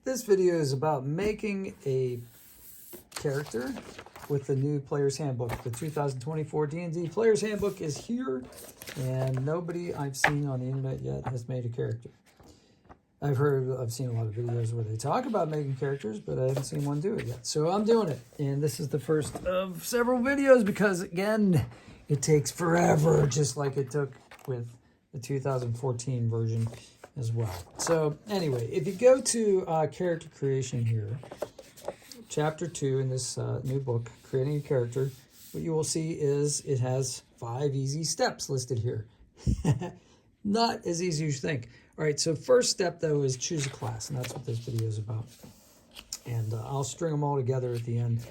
This video is about making a character with the new Player's Handbook. The 2024 D&D Player's Handbook is here, and nobody I've seen on the internet yet has made a character. I've seen a lot of videos where they talk about making characters, but I haven't seen one do it yet. So I'm doing it, and this is the first of several videos because, again, it takes forever, just like it took with the 2014 version as well. So anyway, if you go to character creation here, chapter 2 in this new book, creating a character, what you will see is it has 5 easy steps listed here. Not as easy as you think. All right, so first step, though, is choose a class, and that's what this video is about. And I'll string them all together at the end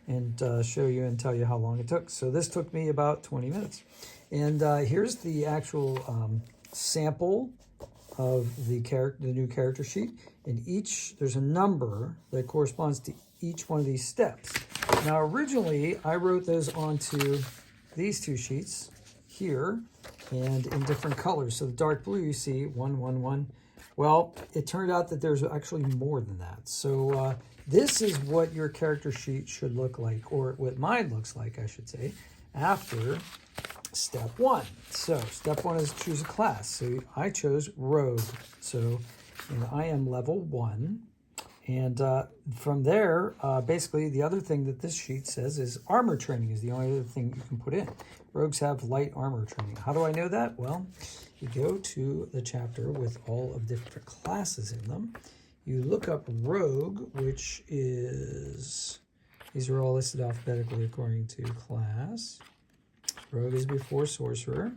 and show you and tell you how long it took. So this took me about 20 minutes. And here's the actual sample of the new character sheet. And there's a number that corresponds to each one of these steps. Now, originally, I wrote those onto these 2 sheets here, and in different colors. So the dark blue you see, 1, 1, 1. Well, it turned out that there's actually more than that. So this is what your character sheet should look like, or what mine looks like, I should say, after step 1. So step 1 is choose a class. So I chose Rogue. So I am level 1. And from there, basically the other thing that this sheet says is armor training is the only other thing you can put in. Rogues have light armor training. How do I know that? Well, you go to the chapter with all of the different classes in them. You look up Rogue, which is, these are all listed alphabetically according to class. Rogue is before Sorcerer.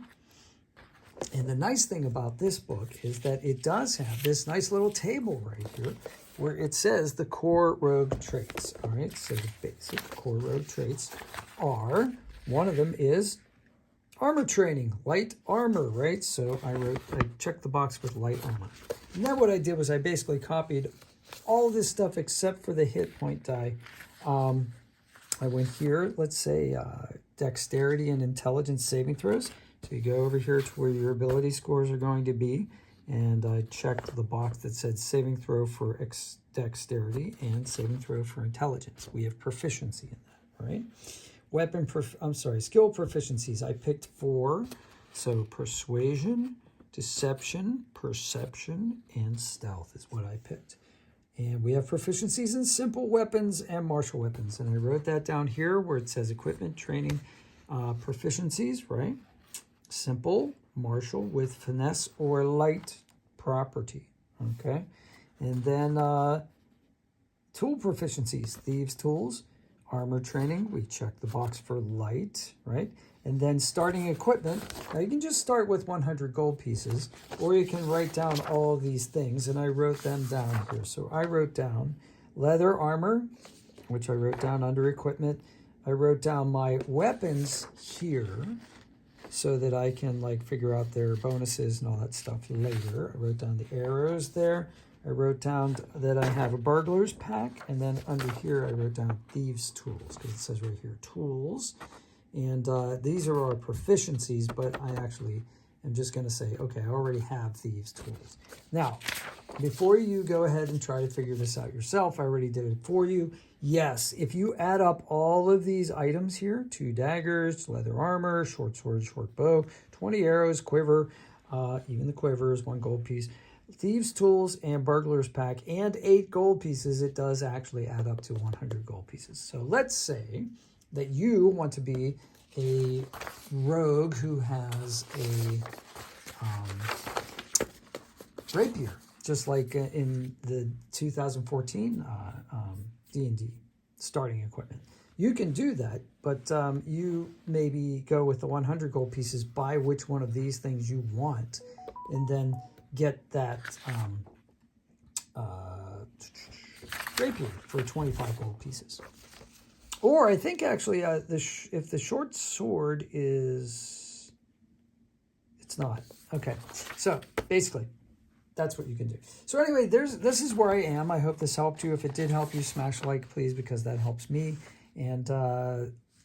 And the nice thing about this book is that it does have this nice little table right here where it says the core rogue traits. All right, so the basic core rogue traits are, one of them is armor training, light armor, right? So I checked the box with light armor. And then what I did was I basically copied all this stuff except for the hit point die. I went here, let's say dexterity and intelligence saving throws. So you go over here to where your ability scores are going to be, and I checked the box that said saving throw for dexterity and saving throw for intelligence. We have proficiency in that, right? Skill proficiencies. I picked 4. So persuasion, deception, perception, and stealth is what I picked. And we have proficiencies in simple weapons and martial weapons. And I wrote that down here where it says equipment, training, proficiencies, right? Simple, martial with finesse or light property, okay? And then tool proficiencies, thieves' tools, armor training, we check the box for light, right? And then starting equipment, now you can just start with 100 gold pieces, or you can write down all of these things, and I wrote them down here. So I wrote down leather armor, which I wrote down under equipment. I wrote down my weapons here, so that I can figure out their bonuses and all that stuff later. I wrote down the arrows there. I wrote down that I have a burglar's pack, and then under here I wrote down thieves' tools, because it says right here, tools. And these are our proficiencies, but I actually am just gonna say, okay, I already have thieves' tools. Now, before you go ahead and try to figure this out yourself, I already did it for you. Yes, if you add up all of these items here, 2 daggers, leather armor, short sword, short bow, 20 arrows, quiver, even the quiver is 1 gold piece, thieves' tools, and burglar's pack, and 8 gold pieces, it does actually add up to 100 gold pieces. So let's say that you want to be a rogue who has a rapier, just like in the 2014 D&D starting equipment. You can do that, but you maybe go with the 100 gold pieces, buy which one of these things you want, and then get that rapier for 25 gold pieces. Or I think actually if the short sword is, it's not. Okay, so basically, that's what you can do. So anyway, this is where I am. I hope this helped you. If it did help you, smash like, please, because that helps me. And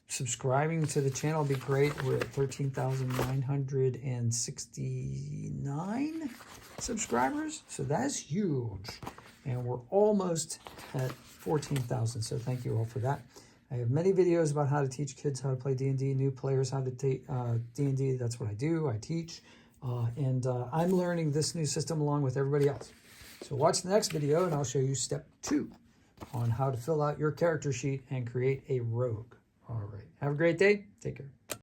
subscribing to the channel would be great. We're at 13,969 subscribers. So that's huge. and we're almost at 14,000. So thank you all for that. I have many videos about how to teach kids how to play D&D, new players how to take D&D. That's what I do. I teach. I'm learning this new system along with everybody else. So watch the next video and I'll show you step 2 on how to fill out your character sheet and create a rogue. All right. Have a great day. Take care.